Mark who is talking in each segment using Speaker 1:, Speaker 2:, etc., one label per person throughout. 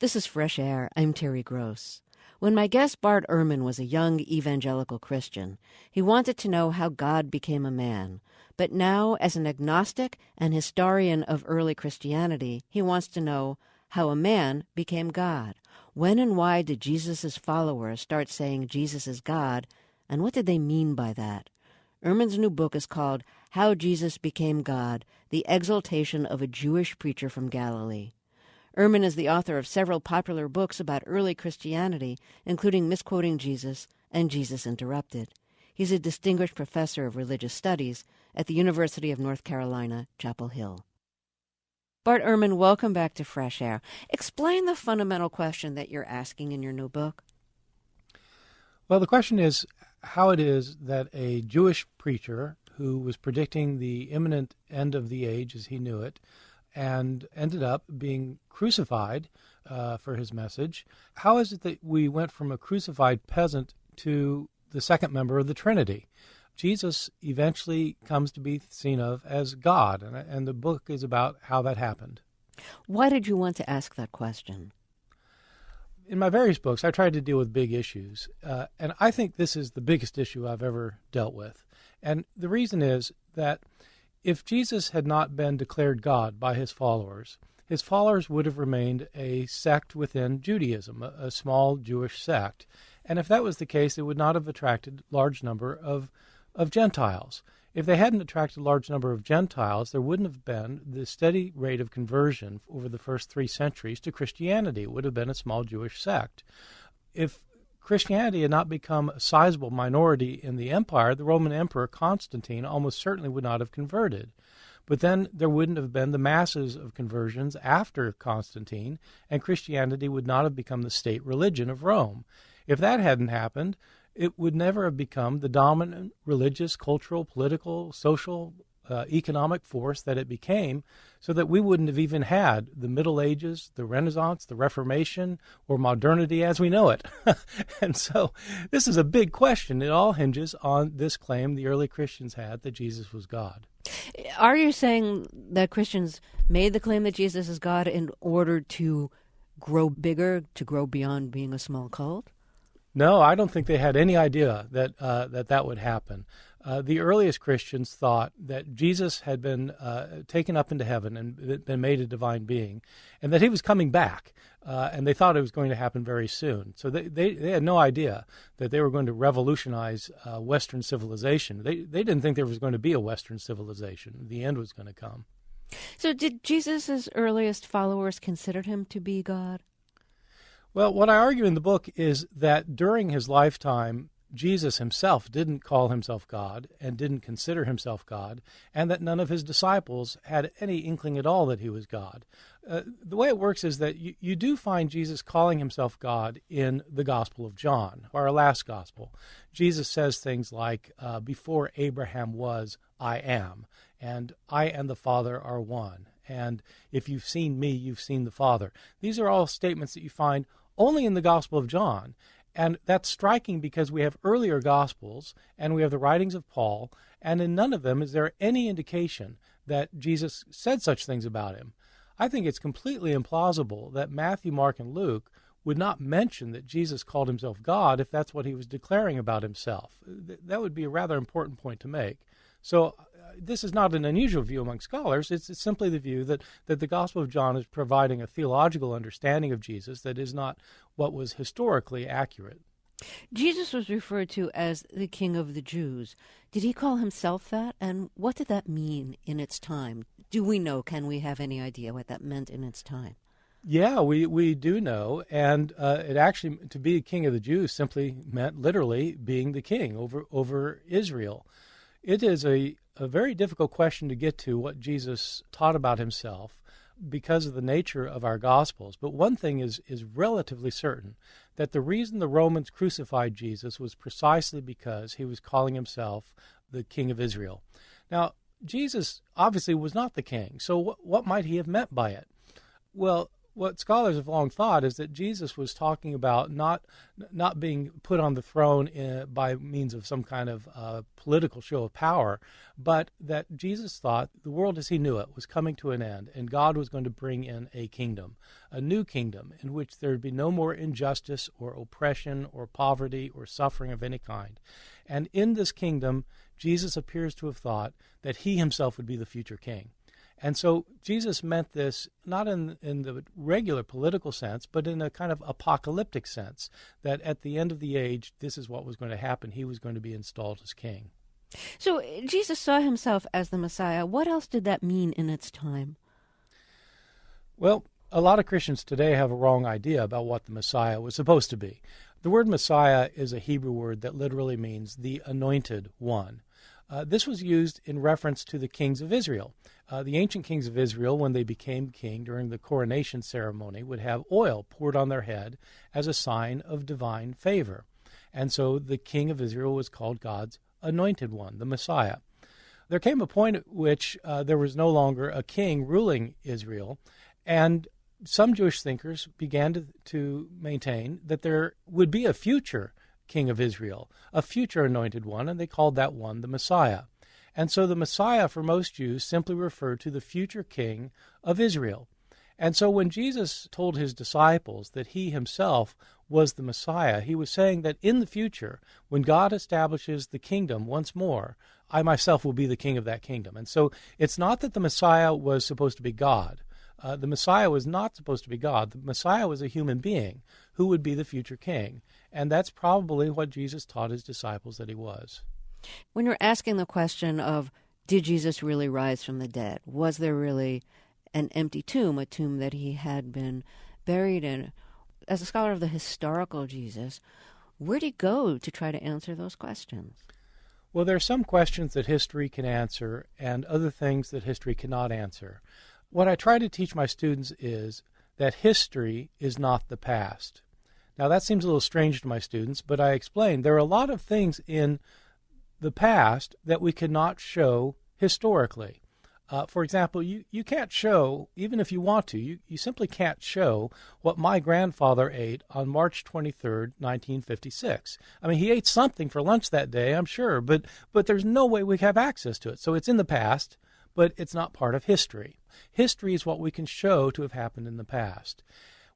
Speaker 1: This is Fresh Air. I'm Terry Gross. When my guest Bart Ehrman was a young evangelical Christian, he wanted to know how God became a man. But now, as an agnostic and historian of early Christianity, he wants to know how a man became God. When and why did Jesus' followers start saying Jesus is God, and what did they mean by that? Ehrman's new book is called How Jesus Became God, The Exaltation of a Jewish Preacher from Galilee. Ehrman is the author of several popular books about early Christianity, including Misquoting Jesus and Jesus Interrupted. He's a distinguished professor of religious studies at the University of North Carolina, Chapel Hill. Bart Ehrman, welcome back to Fresh Air. Explain the fundamental question that you're asking in your new book.
Speaker 2: Well, the question is how it is that a Jewish preacher who was predicting the imminent end of the age as he knew it and ended up being crucified for his message, how is it that we went from a crucified peasant to the second member of the Trinity? Jesus eventually comes to be seen of as God, and the book is about how that happened.
Speaker 1: Why did you want to ask that question?
Speaker 2: In my various books, I tried to deal with big issues, and I think this is the biggest issue I've ever dealt with. And the reason is that if Jesus had not been declared God by his followers would have remained a sect within Judaism, a small Jewish sect. And if that was the case, it would not have attracted a large number of Gentiles. If they hadn't attracted a large number of Gentiles, there wouldn't have been the steady rate of conversion over the first 3 centuries to Christianity. It would have been a small Jewish sect. If Christianity had not become a sizable minority in the empire, the Roman Emperor Constantine almost certainly would not have converted. But then there wouldn't have been the masses of conversions after Constantine, and Christianity would not have become the state religion of Rome. If that hadn't happened, it would never have become the dominant religious, cultural, political, social, economic force that it became, so that we wouldn't have even had the Middle Ages, the Renaissance, the Reformation, or modernity as we know it. And so this is a big question. It all hinges on this claim the early Christians had that Jesus was God.
Speaker 1: Are you saying that Christians made the claim that Jesus is God in order to grow bigger, to grow beyond being a small cult?
Speaker 2: No, I don't think they had any idea that that would happen. The earliest Christians thought that Jesus had been taken up into heaven and been made a divine being, and that he was coming back, and they thought it was going to happen very soon. So they had no idea that they were going to revolutionize Western civilization. They didn't think there was going to be a Western civilization. The end was going to come.
Speaker 1: So did Jesus' earliest followers consider him to be God?
Speaker 2: Well, what I argue in the book is that during his lifetime, Jesus himself didn't call himself God and didn't consider himself God, and that none of his disciples had any inkling at all that he was God. The way it works is that you do find Jesus calling himself God in the Gospel of John, our last Gospel. Jesus says things like, before Abraham was, I am, and I and the Father are one, and if you've seen me, you've seen the Father. These are all statements that you find only in the Gospel of John. And that's striking because we have earlier Gospels and we have the writings of Paul, and in none of them is there any indication that Jesus said such things about him. I think it's completely implausible that Matthew, Mark, and Luke would not mention that Jesus called himself God if that's what he was declaring about himself. That would be a rather important point to make. So this is not an unusual view among scholars. It's simply the view that the Gospel of John is providing a theological understanding of Jesus that is not what was historically accurate.
Speaker 1: Jesus was referred to as the King of the Jews. Did he call himself that? And what did that mean in its time? Do we know? Can we have any idea what that meant in its time?
Speaker 2: Yeah, we do know, and it actually, to be King of the Jews simply meant literally being the king over Israel. It is a very difficult question to get to what Jesus taught about himself because of the nature of our Gospels. But one thing is relatively certain, that the reason the Romans crucified Jesus was precisely because he was calling himself the King of Israel. Now, Jesus obviously was not the king, so what might he have meant by it? Well, what scholars have long thought is that Jesus was talking about not being put on the throne by means of some kind of political show of power, but that Jesus thought the world as he knew it was coming to an end, and God was going to bring in a kingdom, a new kingdom, in which there would be no more injustice or oppression or poverty or suffering of any kind. And in this kingdom, Jesus appears to have thought that he himself would be the future king. And so Jesus meant this not in the regular political sense, but in a kind of apocalyptic sense, that at the end of the age, this is what was going to happen. He was going to be installed as king.
Speaker 1: So Jesus saw himself as the Messiah. What else did that mean in its time?
Speaker 2: Well, a lot of Christians today have a wrong idea about what the Messiah was supposed to be. The word Messiah is a Hebrew word that literally means the anointed one. This was used in reference to the kings of Israel. The ancient kings of Israel, when they became king during the coronation ceremony, would have oil poured on their head as a sign of divine favor. And so the king of Israel was called God's anointed one, the Messiah. There came a point at which there was no longer a king ruling Israel, and some Jewish thinkers began to maintain that there would be a future king of Israel, a future anointed one, and they called that one the Messiah. And so the Messiah, for most Jews, simply referred to the future king of Israel. And so when Jesus told his disciples that he himself was the Messiah, he was saying that in the future, when God establishes the kingdom once more, I myself will be the king of that kingdom. And so it's not that the Messiah was supposed to be God. The Messiah was not supposed to be God. The Messiah was a human being who would be the future king. And that's probably what Jesus taught his disciples that he was.
Speaker 1: When you're asking the question of, did Jesus really rise from the dead? Was there really an empty tomb, a tomb that he had been buried in? As a scholar of the historical Jesus, where did he go to try to answer those questions?
Speaker 2: Well, there are some questions that history can answer and other things that history cannot answer. What I try to teach my students is that history is not the past. Now, that seems a little strange to my students, but I explain there are a lot of things in the past that we cannot show historically. For example, you can't show, even if you want to, you simply can't show what my grandfather ate on March 23rd, 1956. I mean, he ate something for lunch that day, I'm sure, but there's no way we have access to it. So it's in the past, but it's not part of history. History is what we can show to have happened in the past.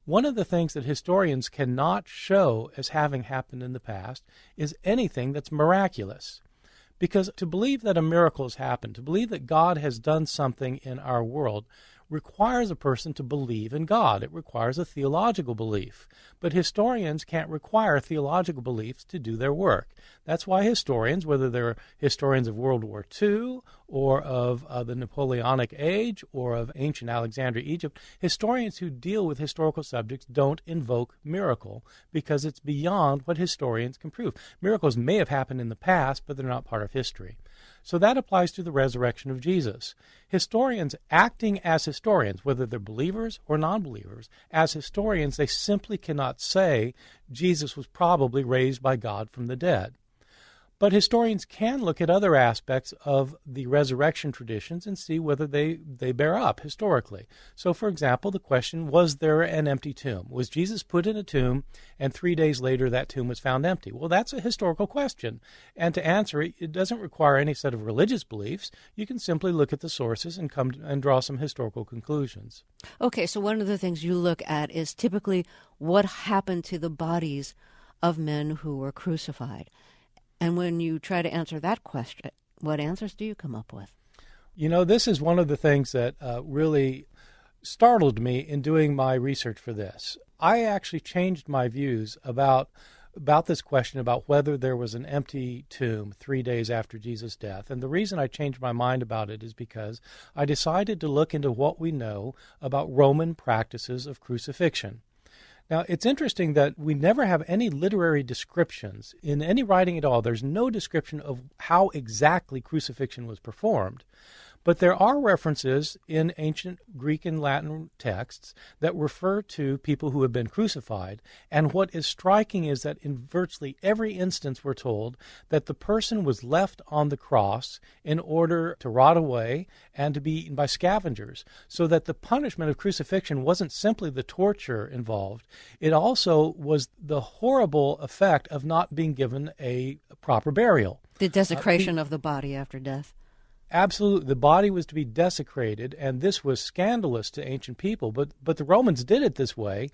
Speaker 2: One of the things that historians cannot show as having happened in the past is anything that's miraculous. Because to believe that a miracle has happened, to believe that God has done something in our world, requires a person to believe in God. It requires a theological belief. But historians can't require theological beliefs to do their work. That's why historians, whether they're historians of World War II or of the Napoleonic age or of ancient Alexandria, Egypt, historians who deal with historical subjects don't invoke miracle because it's beyond what historians can prove. Miracles may have happened in the past, but they're not part of history. So that applies to the resurrection of Jesus. Historians acting as historians, whether they're believers or non-believers, as historians, they simply cannot say Jesus was probably raised by God from the dead. But historians can look at other aspects of the resurrection traditions and see whether they bear up historically. So, for example, the question, was there an empty tomb? Was Jesus put in a tomb and 3 days later that tomb was found empty? Well, that's a historical question. And to answer it, it doesn't require any set of religious beliefs. You can simply look at the sources and come and draw some historical conclusions.
Speaker 1: Okay, so one of the things you look at is typically what happened to the bodies of men who were crucified. And when you try to answer that question, what answers do you come up with?
Speaker 2: You know, this is one of the things that really startled me in doing my research for this. I actually changed my views about this question about whether there was an empty tomb 3 days after Jesus' death. And the reason I changed my mind about it is because I decided to look into what we know about Roman practices of crucifixion. Now, it's interesting that we never have any literary descriptions in any writing at all. There's no description of how exactly crucifixion was performed. But there are references in ancient Greek and Latin texts that refer to people who have been crucified. And what is striking is that in virtually every instance we're told that the person was left on the cross in order to rot away and to be eaten by scavengers, so that the punishment of crucifixion wasn't simply the torture involved. It also was the horrible effect of not being given a proper burial.
Speaker 1: The desecration of the body after death.
Speaker 2: Absolutely. The body was to be desecrated, and this was scandalous to ancient people, but the Romans did it this way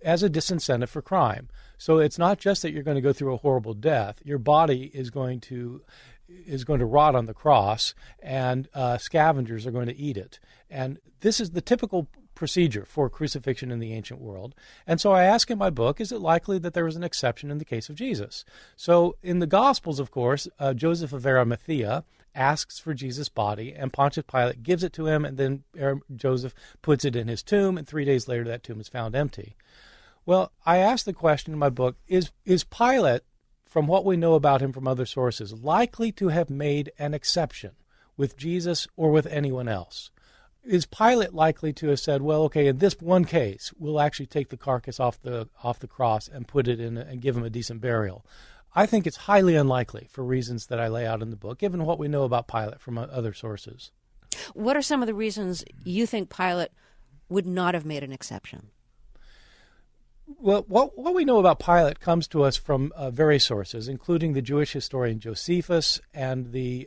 Speaker 2: as a disincentive for crime. So it's not just that you're going to go through a horrible death. Your body is going to rot on the cross, and scavengers are going to eat it. And this is the typical procedure for crucifixion in the ancient world. And so I ask in my book, is it likely that there was an exception in the case of Jesus? So in the Gospels, of course, Joseph of Arimathea asks for Jesus' body, and Pontius Pilate gives it to him, and then Joseph puts it in his tomb, and 3 days later that tomb is found empty. Well, I ask the question in my book, is Pilate, from what we know about him from other sources, likely to have made an exception with Jesus or with anyone else? Is Pilate likely to have said, well, okay, in this one case, we'll actually take the carcass off the cross and put it in and give him a decent burial? I think it's highly unlikely for reasons that I lay out in the book, given what we know about Pilate from other sources.
Speaker 1: What are some of the reasons you think Pilate would not have made an exception?
Speaker 2: Well, what we know about Pilate comes to us from various sources, including the Jewish historian Josephus and the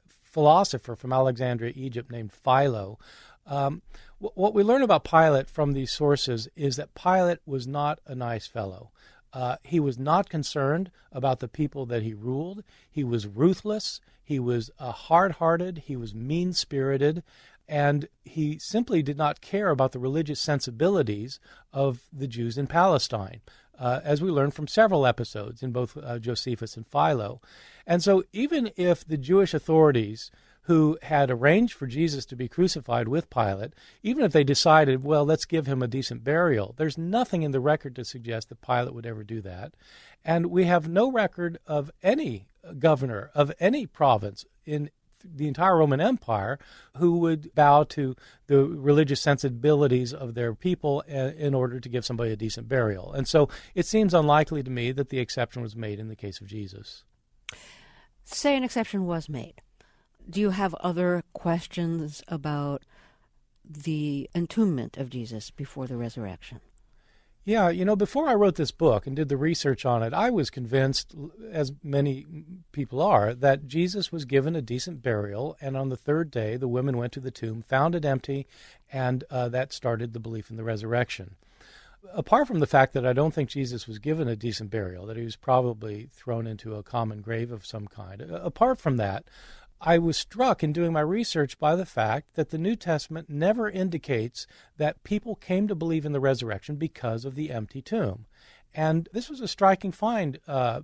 Speaker 2: philosopher from Alexandria, Egypt, named Philo. What we learn about Pilate from these sources is that Pilate was not a nice fellow. He was not concerned about the people that he ruled. He was ruthless. He was hard-hearted. He was mean-spirited. And he simply did not care about the religious sensibilities of the Jews in Palestine, as we learned from several episodes in both Josephus and Philo. And so even if the Jewish authorities who had arranged for Jesus to be crucified with Pilate, even if they decided, well, let's give him a decent burial, there's nothing in the record to suggest that Pilate would ever do that. And we have no record of any governor of any province in the entire Roman Empire who would bow to the religious sensibilities of their people in order to give somebody a decent burial. And so it seems unlikely to me that the exception was made in the case of Jesus.
Speaker 1: Say an exception was made. Do you have other questions about the entombment of Jesus before the resurrection?
Speaker 2: Yeah, before I wrote this book and did the research on it, I was convinced, as many people are, that Jesus was given a decent burial, and on the third day the women went to the tomb, found it empty, and that started the belief in the resurrection. Apart from the fact that I don't think Jesus was given a decent burial, that he was probably thrown into a common grave of some kind, apart from that, I was struck in doing my research by the fact that the New Testament never indicates that people came to believe in the resurrection because of the empty tomb. And this was a striking find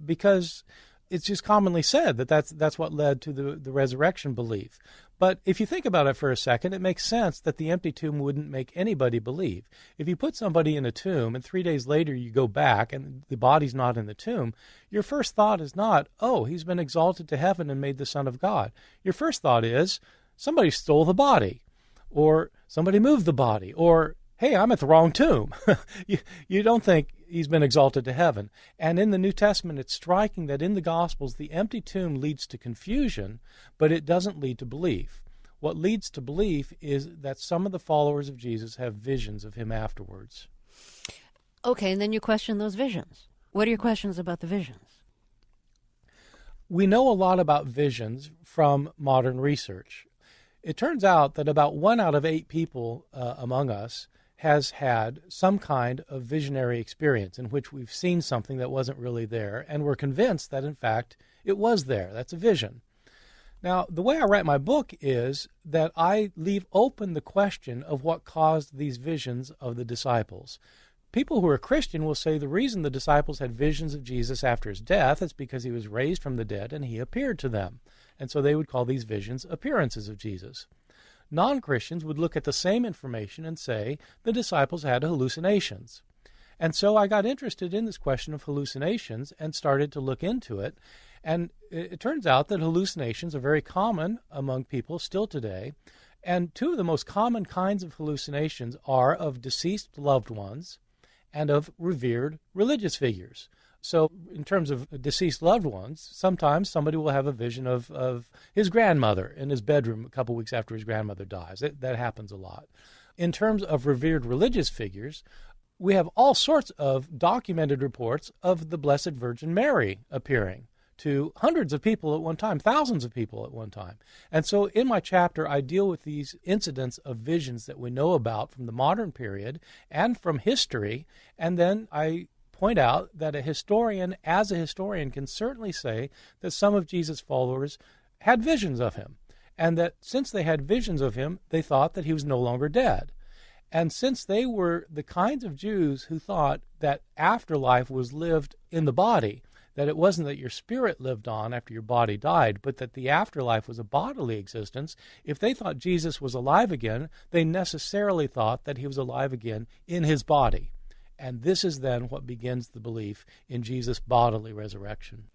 Speaker 2: because it's just commonly said that that's what led to the resurrection belief. But if you think about it for a second, it makes sense that the empty tomb wouldn't make anybody believe. If you put somebody in a tomb and 3 days later you go back and the body's not in the tomb, your first thought is not, oh, he's been exalted to heaven and made the Son of God. Your first thought is, somebody stole the body, or somebody moved the body, or hey, I'm at the wrong tomb. You don't think he's been exalted to heaven. And in the New Testament, it's striking that in the Gospels, the empty tomb leads to confusion, but it doesn't lead to belief. What leads to belief is that some of the followers of Jesus have visions of him afterwards.
Speaker 1: Okay, and then you question those visions. What are your questions about the visions?
Speaker 2: We know a lot about visions from modern research. It turns out that about 1 out of 8 people among us has had some kind of visionary experience in which we've seen something that wasn't really there, and we're convinced that, in fact, it was there. That's a vision. Now, the way I write my book is that I leave open the question of what caused these visions of the disciples. People who are Christian will say the reason the disciples had visions of Jesus after his death is because he was raised from the dead and he appeared to them. And so they would call these visions appearances of Jesus. Non-Christians would look at the same information and say the disciples had hallucinations. And so I got interested in this question of hallucinations and started to look into it. And it turns out that hallucinations are very common among people still today. And two of the most common kinds of hallucinations are of deceased loved ones and of revered religious figures. So in terms of deceased loved ones, sometimes somebody will have a vision of his grandmother in his bedroom a couple weeks after his grandmother dies. That happens a lot. In terms of revered religious figures, we have all sorts of documented reports of the Blessed Virgin Mary appearing to hundreds of people at one time, thousands of people at one time. And so in my chapter, I deal with these incidents of visions that we know about from the modern period and from history, and then I point out that a historian, as a historian, can certainly say that some of Jesus' followers had visions of him, and that since they had visions of him, they thought that he was no longer dead. And since they were the kinds of Jews who thought that afterlife was lived in the body, that it wasn't that your spirit lived on after your body died, but that the afterlife was a bodily existence, if they thought Jesus was alive again, they necessarily thought that he was alive again in his body. And this is then what begins the belief in Jesus' bodily resurrection.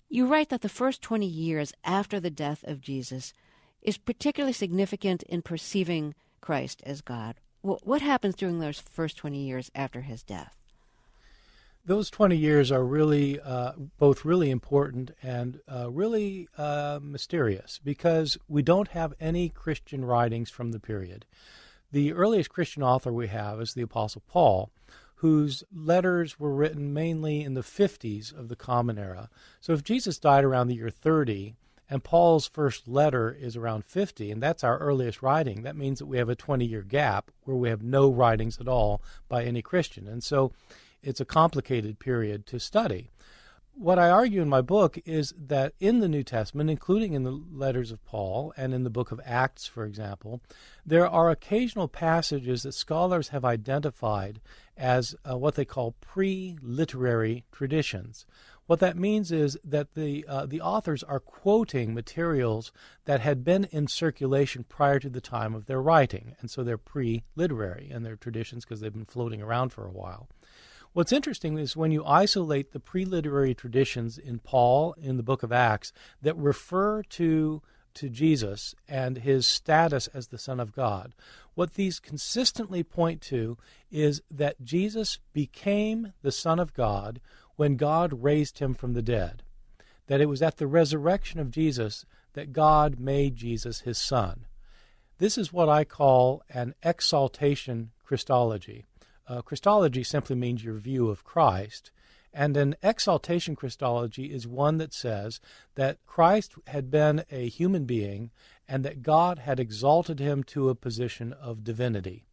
Speaker 1: You write that the first 20 years after the death of Jesus is particularly significant in perceiving Christ as God. What happens during those first 20 years after his death?
Speaker 2: Those 20 years are really both really important and really mysterious, because we don't have any Christian writings from the period. The earliest Christian author we have is the Apostle Paul, whose letters were written mainly in the 50s of the Common Era. So if Jesus died around the year 30, and Paul's first letter is around 50, and that's our earliest writing, that means that we have a 20-year gap where we have no writings at all by any Christian. And so it's a complicated period to study. What I argue in my book is that in the New Testament, including in the letters of Paul and in the book of Acts, for example, there are occasional passages that scholars have identified as what they call pre-literary traditions. What that means is that the authors are quoting materials that had been in circulation prior to the time of their writing, and so they're pre-literary in their traditions because they've been floating around for a while. What's interesting is when you isolate the pre-literary traditions in Paul, in the book of Acts, that refer to Jesus and his status as the Son of God, what these consistently point to is that Jesus became the Son of God when God raised him from the dead, that it was at the resurrection of Jesus that God made Jesus his Son. This is what I call an exaltation Christology. Christology simply means your view of Christ, and an exaltation Christology is one that says that Christ had been a human being and that God had exalted him to a position of divinity.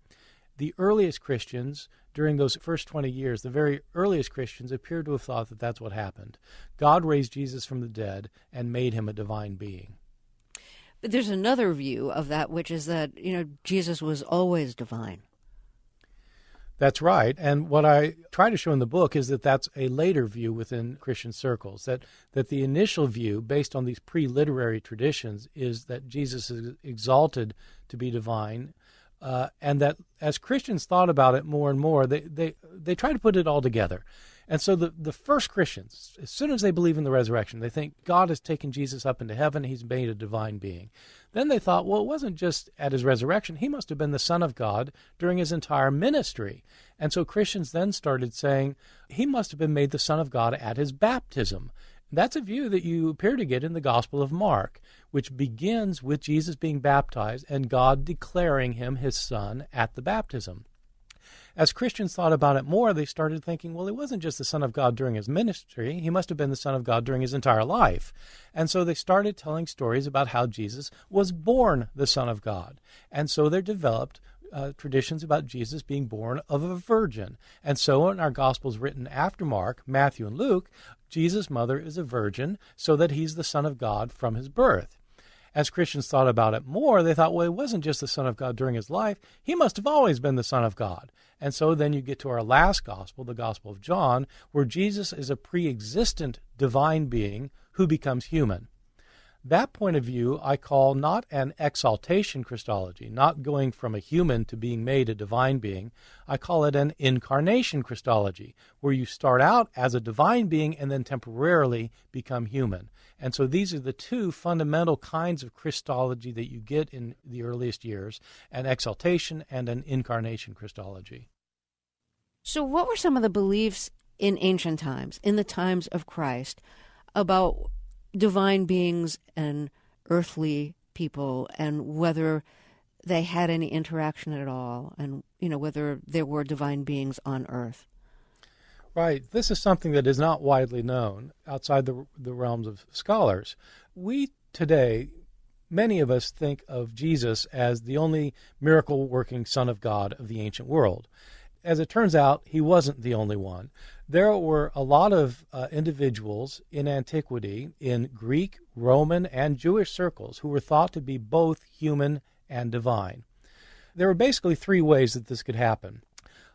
Speaker 2: The earliest Christians, during those first 20 years, the very earliest Christians appear to have thought that that's what happened. God raised Jesus from the dead and made him a divine being.
Speaker 1: But there's another view of that, which is that, Jesus was always divine.
Speaker 2: That's right. And what I try to show in the book is that that's a later view within Christian circles, that the initial view, based on these pre-literary traditions, is that Jesus is exalted to be divine, and that as Christians thought about it more and more, they try to put it all together. And so the first Christians, as soon as they believe in the resurrection, they think God has taken Jesus up into heaven, he's made a divine being. Then they thought, well, it wasn't just at his resurrection, he must have been the Son of God during his entire ministry. And so Christians then started saying, he must have been made the Son of God at his baptism. That's a view that you appear to get in the Gospel of Mark, which begins with Jesus being baptized and God declaring him his Son at the baptism. As Christians thought about it more, they started thinking, well, he wasn't just the Son of God during his ministry, he must have been the Son of God during his entire life. And so they started telling stories about how Jesus was born the Son of God. And so there developed traditions about Jesus being born of a virgin. And so in our Gospels written after Mark, Matthew, and Luke, Jesus' mother is a virgin, so that he's the Son of God from his birth. As Christians thought about it more, they thought, well, he wasn't just the Son of God during his life, he must have always been the Son of God. And so then you get to our last gospel, the Gospel of John, where Jesus is a pre-existent divine being who becomes human. That point of view I call not an exaltation Christology, not going from a human to being made a divine being. I call it an incarnation Christology, where you start out as a divine being and then temporarily become human. And so these are the two fundamental kinds of Christology that you get in the earliest years, an exaltation and an incarnation Christology.
Speaker 1: So what were some of the beliefs in ancient times, in the times of Christ, about divine beings and earthly people, and whether they had any interaction at all, and whether there were divine beings on earth?
Speaker 2: Right. This is something that is not widely known outside the realms of scholars. We today, many of us think of Jesus as the only miracle-working Son of God of the ancient world. As it turns out, he wasn't the only one. There were a lot of individuals in antiquity, in Greek, Roman, and Jewish circles, who were thought to be both human and divine. There were basically three ways that this could happen.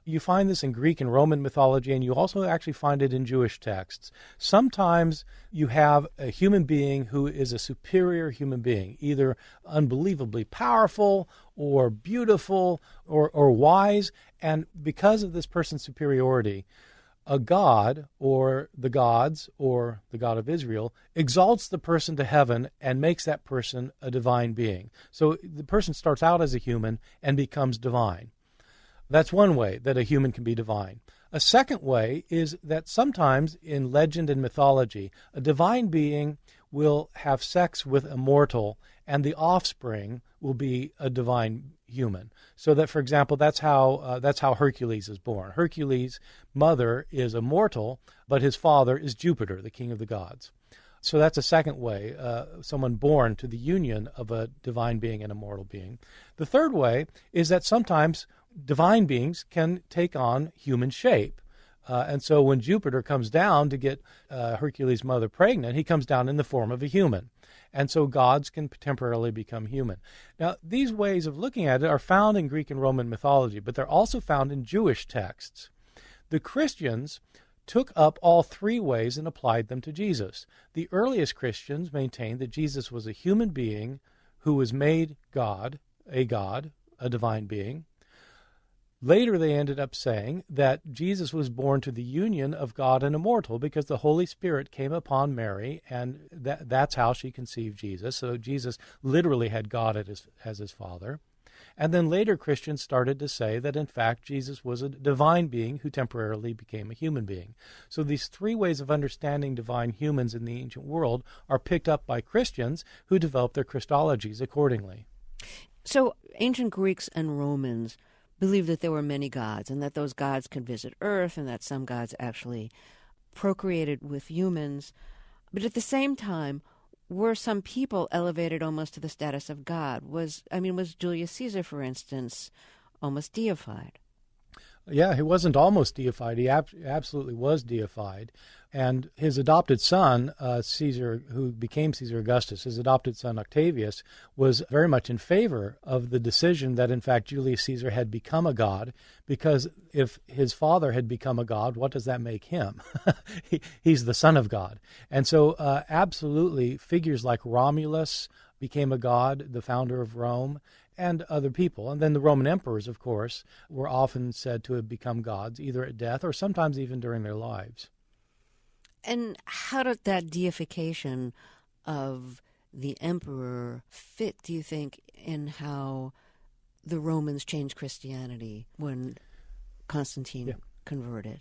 Speaker 2: You find this in Greek and Roman mythology, and you also actually find it in Jewish texts. Sometimes you have a human being who is a superior human being, either unbelievably powerful or beautiful or wise, and because of this person's superiority, a god or the gods or the God of Israel exalts the person to heaven and makes that person a divine being. So the person starts out as a human and becomes divine. That's one way that a human can be divine. A second way is that sometimes in legend and mythology, a divine being will have sex with a mortal, and the offspring will be a divine human. So that, for example, that's how Hercules is born. Hercules' mother is a mortal, but his father is Jupiter, the king of the gods. So that's a second way, someone born to the union of a divine being and a mortal being. The third way is that sometimes divine beings can take on human shape. And so when Jupiter comes down to get Hercules' mother pregnant, he comes down in the form of a human. And so gods can temporarily become human. Now, these ways of looking at it are found in Greek and Roman mythology, but they're also found in Jewish texts. The Christians took up all three ways and applied them to Jesus. The earliest Christians maintained that Jesus was a human being who was made God, a divine being. Later, they ended up saying that Jesus was born to the union of God and a mortal because the Holy Spirit came upon Mary, and that's how she conceived Jesus. So Jesus literally had God as his father. And then later Christians started to say that, in fact, Jesus was a divine being who temporarily became a human being. So these three ways of understanding divine humans in the ancient world are picked up by Christians who developed their Christologies accordingly.
Speaker 1: So ancient Greeks and Romans believed that there were many gods and that those gods could visit Earth and that some gods actually procreated with humans. But at the same time, were some people elevated almost to the status of God? Was Julius Caesar, for instance, almost deified?
Speaker 2: Yeah, he wasn't almost deified. He absolutely was deified. And his adopted son, Caesar, who became Caesar Augustus, his adopted son Octavius, was very much in favor of the decision that, in fact, Julius Caesar had become a god, because if his father had become a god, what does that make him? He's the son of God. And so absolutely figures like Romulus became a god, the founder of Rome, and other people. And then the Roman emperors, of course, were often said to have become gods, either at death or sometimes even during their lives.
Speaker 1: And how did that deification of the emperor fit, do you think, in how the Romans changed Christianity when Constantine converted?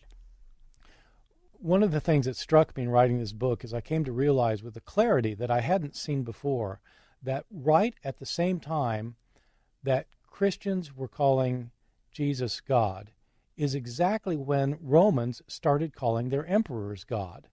Speaker 2: One of the things that struck me in writing this book is I came to realize with a clarity that I hadn't seen before that right at the same time that Christians were calling Jesus God is exactly when Romans started calling their emperors God.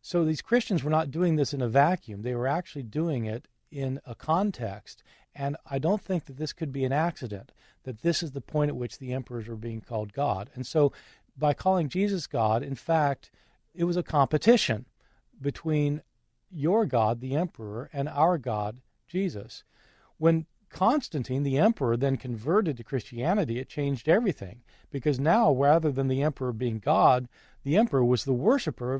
Speaker 2: So these Christians were not doing this in a vacuum. They were actually doing it in a context. And I don't think that this could be an accident, that this is the point at which the emperors were being called God. And so by calling Jesus God, in fact, it was a competition between your God, the emperor, and our God, Jesus. When Constantine, the emperor, then converted to Christianity, it changed everything, because now, rather than the emperor being God, the emperor was the worshiper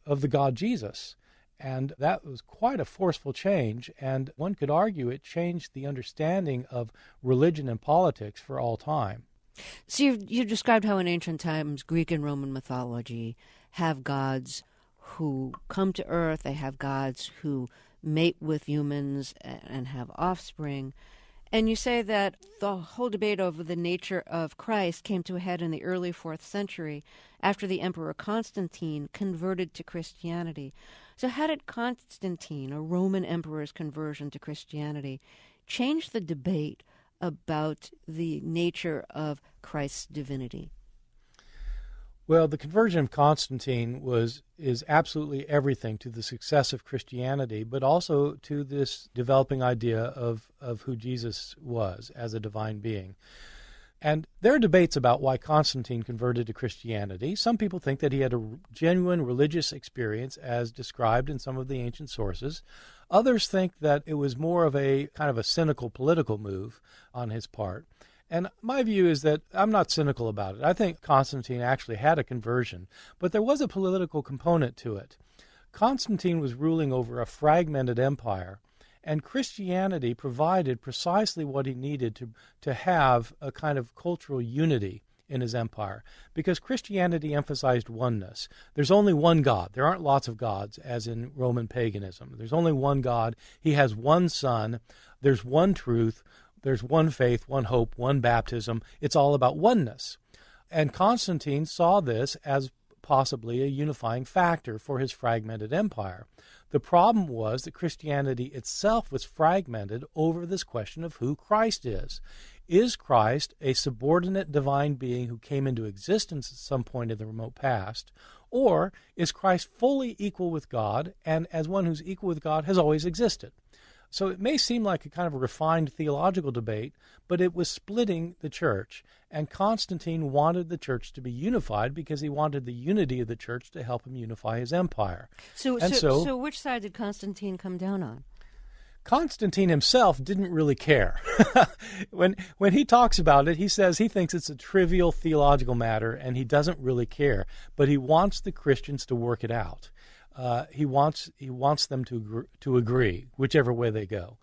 Speaker 2: of the God Jesus. And that was quite a forceful change, and one could argue it changed the understanding of religion and politics for all time.
Speaker 1: So you described how in ancient times Greek and Roman mythology have gods who come to earth, they have gods who mate with humans and have offspring. And you say that the whole debate over the nature of Christ came to a head in the early 4th century after the Emperor Constantine converted to Christianity. So how did Constantine, a Roman emperor's conversion to Christianity, change the debate about the nature of Christ's divinity?
Speaker 2: Well, the conversion of Constantine is absolutely everything to the success of Christianity, but also to this developing idea of who Jesus was as a divine being. And there are debates about why Constantine converted to Christianity. Some people think that he had a genuine religious experience as described in some of the ancient sources. Others think that it was more of a kind of a cynical political move on his part. And my view is that I'm not cynical about it. I think Constantine actually had a conversion, but there was a political component to it. Constantine was ruling over a fragmented empire, and Christianity provided precisely what he needed to have a kind of cultural unity in his empire, because Christianity emphasized oneness. There's only one God. There aren't lots of gods, as in Roman paganism. There's only one God. He has one Son. There's one truth. There's one faith, one hope, one baptism. It's all about oneness. And Constantine saw this as possibly a unifying factor for his fragmented empire. The problem was that Christianity itself was fragmented over this question of who Christ is. Is Christ a subordinate divine being who came into existence at some point in the remote past? Or is Christ fully equal with God, and as one who's equal with God has always existed? So it may seem like a kind of a refined theological debate, but it was splitting the church. And Constantine wanted the church to be unified because he wanted the unity of the church to help him unify his empire.
Speaker 1: So which side did Constantine come down on?
Speaker 2: Constantine himself didn't really care. When he talks about it, he says he thinks it's a trivial theological matter and he doesn't really care, but he wants the Christians to work it out. He wants them to agree, whichever way they go.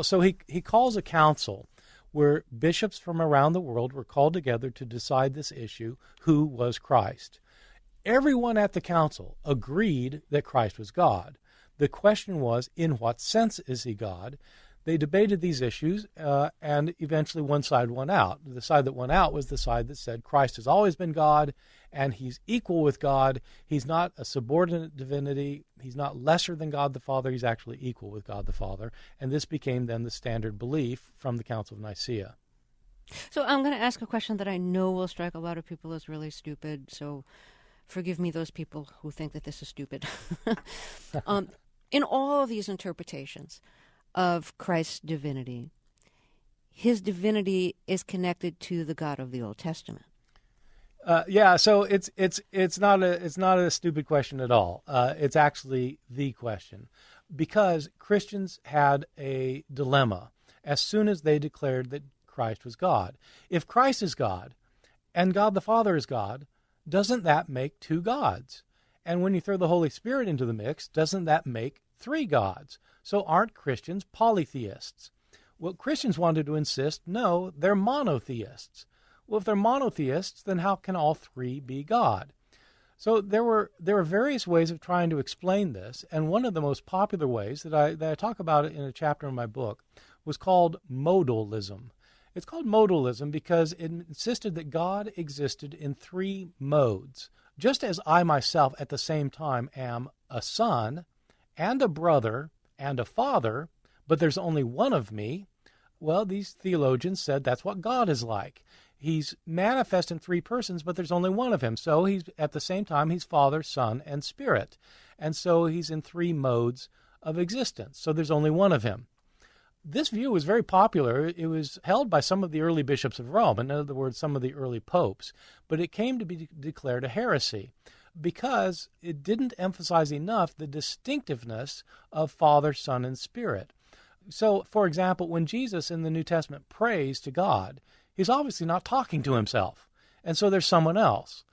Speaker 2: So he calls a council where bishops from around the world were called together to decide this issue: who was Christ? Everyone at the council agreed that Christ was God. The question was, in what sense is he God? They debated these issues, and eventually one side won out. The side that won out was the side that said Christ has always been God, and he's equal with God. He's not a subordinate divinity. He's not lesser than God the Father. He's actually equal with God the Father. And this became then the standard belief from the Council of Nicaea.
Speaker 1: So I'm going to ask a question that I know will strike a lot of people as really stupid, so forgive me those people who think that this is stupid. In all of these interpretations of Christ's divinity, his divinity is connected to the God of the Old Testament.
Speaker 2: So it's not a stupid question at all. It's actually the question, because Christians had a dilemma as soon as they declared that Christ was God. If Christ is God and God the Father is God, doesn't that make two gods? And when you throw the Holy Spirit into the mix, doesn't that make three gods? So aren't Christians polytheists? Well, Christians wanted to insist, no, they're monotheists. Well, if they're monotheists, then how can all three be God? So there were various ways of trying to explain this, and one of the most popular ways that I talk about it in a chapter in my book was called modalism. It's called modalism because it insisted that God existed in three modes. Just as I myself at the same time am a son and a brother and a father, but there's only one of me, well, these theologians said that's what God is like. He's manifest in three persons, but there's only one of him. So he's at the same time, he's Father, Son, and Spirit. And so he's in three modes of existence. So there's only one of him. This view was very popular. It was held by some of the early bishops of Rome, in other words, some of the early popes. But it came to be declared a heresy because it didn't emphasize enough the distinctiveness of Father, Son, and Spirit. So, for example, when Jesus in the New Testament prays to God, he's obviously not talking to himself. And so there's someone else.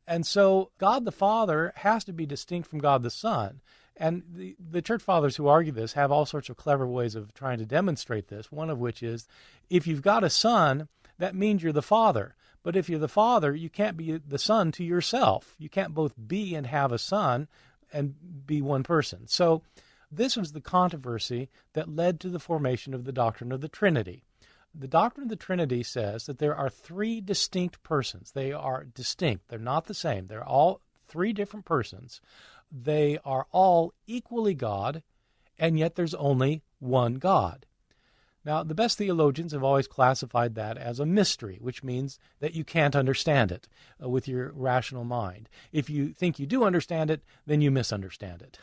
Speaker 2: And so God the Father has to be distinct from God the Son. And the church fathers who argue this have all sorts of clever ways of trying to demonstrate this, one of which is, if you've got a son, that means you're the father. But if you're the father, you can't be the son to yourself. You can't both be and have a son and be one person. So this was the controversy that led to the formation of the doctrine of the Trinity. The doctrine of the Trinity says that there are three distinct persons. They are distinct. They're not the same. They're all three different persons. They are all equally God, and yet there's only one God. Now, the best theologians have always classified that as a mystery, which means that you can't understand it with your rational mind. If you think you do understand it, then you misunderstand it.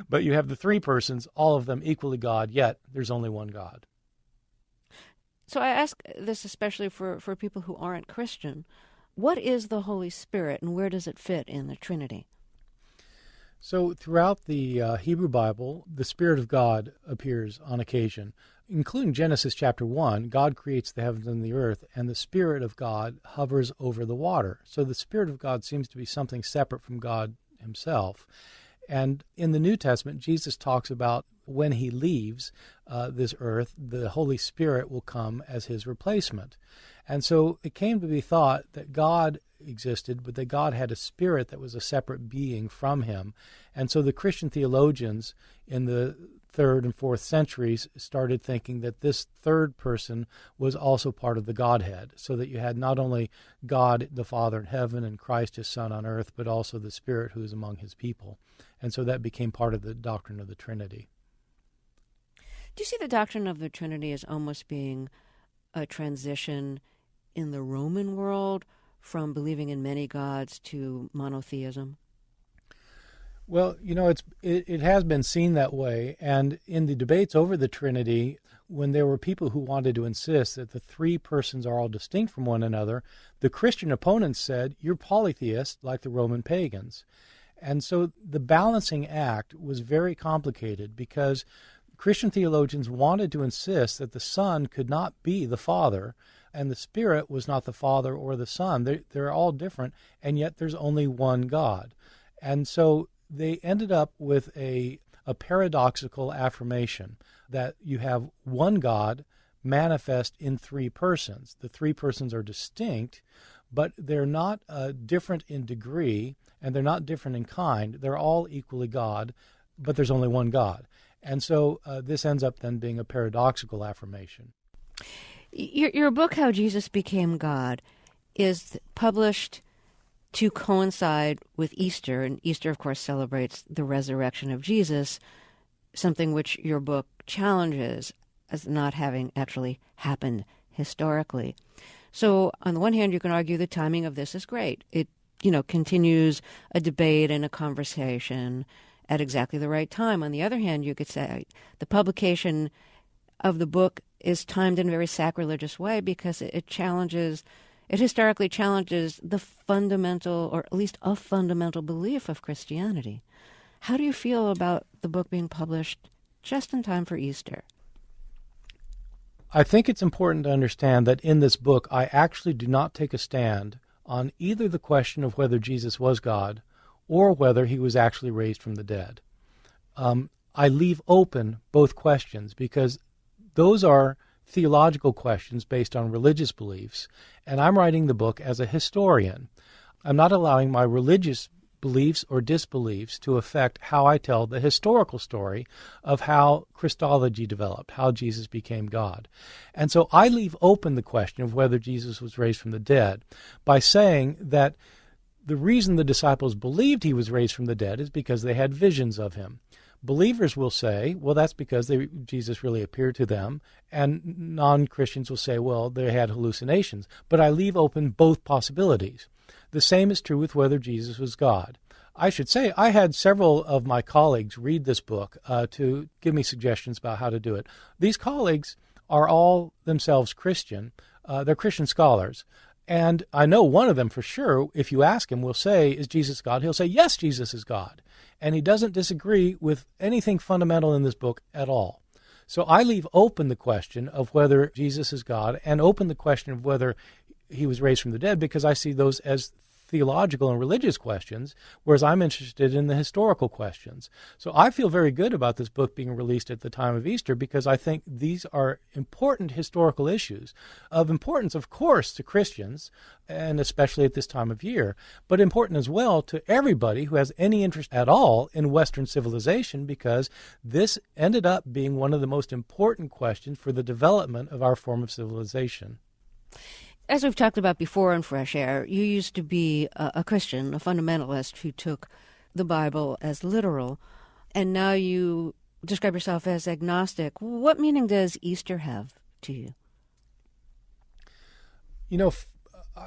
Speaker 2: But you have the three persons, all of them equally God, yet there's only one God.
Speaker 1: So I ask this especially for people who aren't Christian. What is the Holy Spirit, and where does it fit in the Trinity?
Speaker 2: So throughout the Hebrew Bible, the Spirit of God appears on occasion. Including Genesis chapter 1, God creates the heavens and the earth, and the Spirit of God hovers over the water. So the Spirit of God seems to be something separate from God himself. And in the New Testament, Jesus talks about when he leaves this earth, the Holy Spirit will come as his replacement. And so it came to be thought that God existed, but that God had a spirit that was a separate being from him. And so the Christian theologians in the 3rd and 4th centuries started thinking that this third person was also part of the Godhead, so that you had not only God the Father in heaven and Christ his Son on earth, but also the Spirit who is among his people. And so that became part of the doctrine of the Trinity.
Speaker 1: Do you see the doctrine of the Trinity as almost being a transition in the Roman world from believing in many gods to monotheism?
Speaker 2: Well, it has been seen that way, and in the debates over the Trinity, when there were people who wanted to insist that the three persons are all distinct from one another, the Christian opponents said, you're polytheist like the Roman pagans. And so the balancing act was very complicated because Christian theologians wanted to insist that the Son could not be the Father, and the Spirit was not the Father or the Son. They're all different, and yet there's only one God. And so they ended up with a paradoxical affirmation that you have one God manifest in three persons. The three persons are distinct, but they're not different in degree, and they're not different in kind. They're all equally God, but there's only one God. And so this ends up then being a paradoxical affirmation.
Speaker 1: Your book, How Jesus Became God, is published to coincide with Easter, and Easter, of course, celebrates the resurrection of Jesus, something which your book challenges as not having actually happened historically. So on the one hand, you can argue the timing of this is great. It, continues a debate and a conversation at exactly the right time. On the other hand, you could say the publication of the book is timed in a very sacrilegious way because it historically challenges the fundamental, or at least a fundamental belief of Christianity. How do you feel about the book being published just in time for Easter?
Speaker 2: I think it's important to understand that in this book, I actually do not take a stand on either the question of whether Jesus was God or whether he was actually raised from the dead. I leave open both questions because those are theological questions based on religious beliefs, and I'm writing the book as a historian. I'm not allowing my religious beliefs or disbeliefs to affect how I tell the historical story of how Christology developed, how Jesus became God. And so I leave open the question of whether Jesus was raised from the dead by saying that the reason the disciples believed he was raised from the dead is because they had visions of him. Believers will say, well, that's because Jesus really appeared to them, and non-Christians will say, well, they had hallucinations. But I leave open both possibilities. The same is true with whether Jesus was God. I should say I had several of my colleagues read this book to give me suggestions about how to do it. These colleagues are all themselves Christian. They're Christian scholars. And I know one of them for sure, if you ask him, will say, is Jesus God? He'll say, yes, Jesus is God. And he doesn't disagree with anything fundamental in this book at all. So I leave open the question of whether Jesus is God and open the question of whether he was raised from the dead because I see those as theological and religious questions, whereas I'm interested in the historical questions. So I feel very good about this book being released at the time of Easter because I think these are important historical issues of importance, of course, to Christians, and especially at this time of year, but important as well to everybody who has any interest at all in Western civilization, because this ended up being one of the most important questions for the development of our form of civilization.
Speaker 1: As we've talked about before on Fresh Air, you used to be a Christian, a fundamentalist who took the Bible as literal, and now you describe yourself as agnostic. What meaning does Easter have to you?
Speaker 2: You know,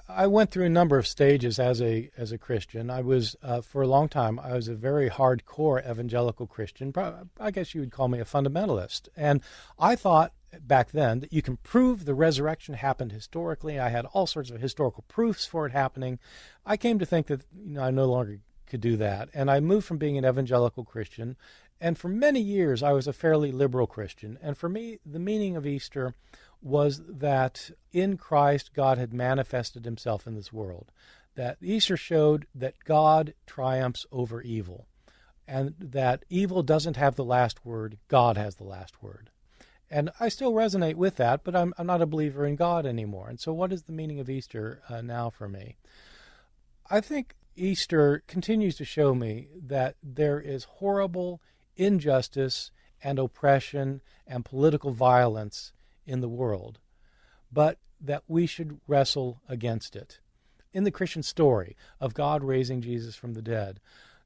Speaker 2: I went through a number of stages as a Christian. I was, for a long time, I was a very hardcore evangelical Christian. I guess you would call me a fundamentalist. And I thought back then that you can prove the resurrection happened historically. I had all sorts of historical proofs for it happening. I came to think that I no longer could do that. And I moved from being an evangelical Christian. And for many years, I was a fairly liberal Christian. And for me, the meaning of Easter was that in Christ, God had manifested himself in this world. That Easter showed that God triumphs over evil, and that evil doesn't have the last word, God has the last word. And I still resonate with that, but I'm not a believer in God anymore. And so what is the meaning of Easter now for me? I think Easter continues to show me that there is horrible injustice and oppression and political violence in the world, but that we should wrestle against it. In the Christian story of God raising Jesus from the dead,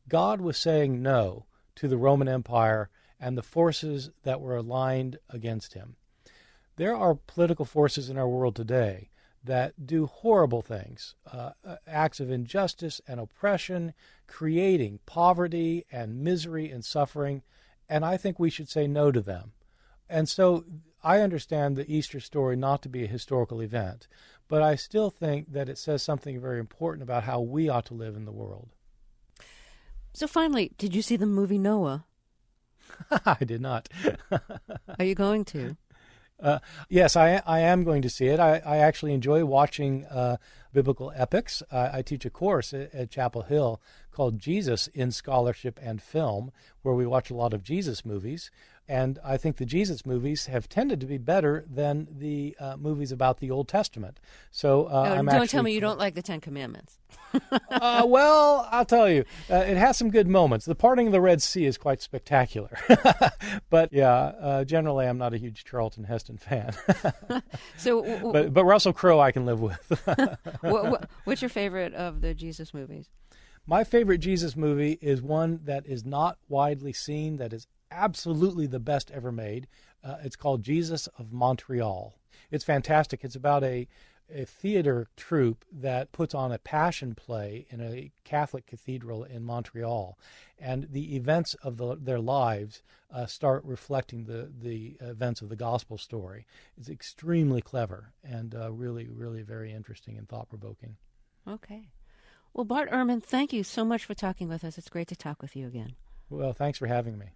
Speaker 2: God was saying no to the Roman Empire and the forces that were aligned against him. There are political forces in our world today that do horrible things, acts of injustice and oppression, creating poverty and misery and suffering, and I think we should say no to them. And so I understand the Easter story not to be a historical event, but I still think that it says something very important about how we ought to live in the world.
Speaker 1: So finally, did you see the movie Noah?
Speaker 2: I did not.
Speaker 1: Are you going to?
Speaker 2: Yes, I am going to see it. I actually enjoy watching biblical epics. I teach a course at Chapel Hill called Jesus in Scholarship and Film, where we watch a lot of Jesus movies. And I think the Jesus movies have tended to be better than the movies about the Old Testament. So
Speaker 1: don't tell me you don't like the Ten Commandments.
Speaker 2: Well, I'll tell you, it has some good moments. The parting of the Red Sea is quite spectacular. But yeah, generally I'm not a huge Charlton Heston fan. But Russell Crowe I can live with.
Speaker 1: What's your favorite of the Jesus movies?
Speaker 2: My favorite Jesus movie is one that is not widely seen, that is absolutely the best ever made. It's called Jesus of Montreal. It's fantastic. It's about a theater troupe that puts on a passion play in a Catholic cathedral in Montreal, and the events of their lives start reflecting the events of the gospel story. It's extremely clever and really, really very interesting and thought-provoking.
Speaker 1: Okay. Well, Bart Ehrman, thank you so much for talking with us. It's great to talk with you again.
Speaker 2: Well, thanks for having me.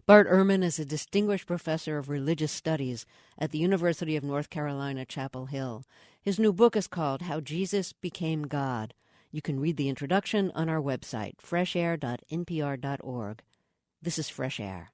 Speaker 1: Bart Ehrman is a distinguished professor of religious studies at the University of North Carolina, Chapel Hill. His new book is called How Jesus Became God. You can read the introduction on our website, freshair.npr.org. This is Fresh Air.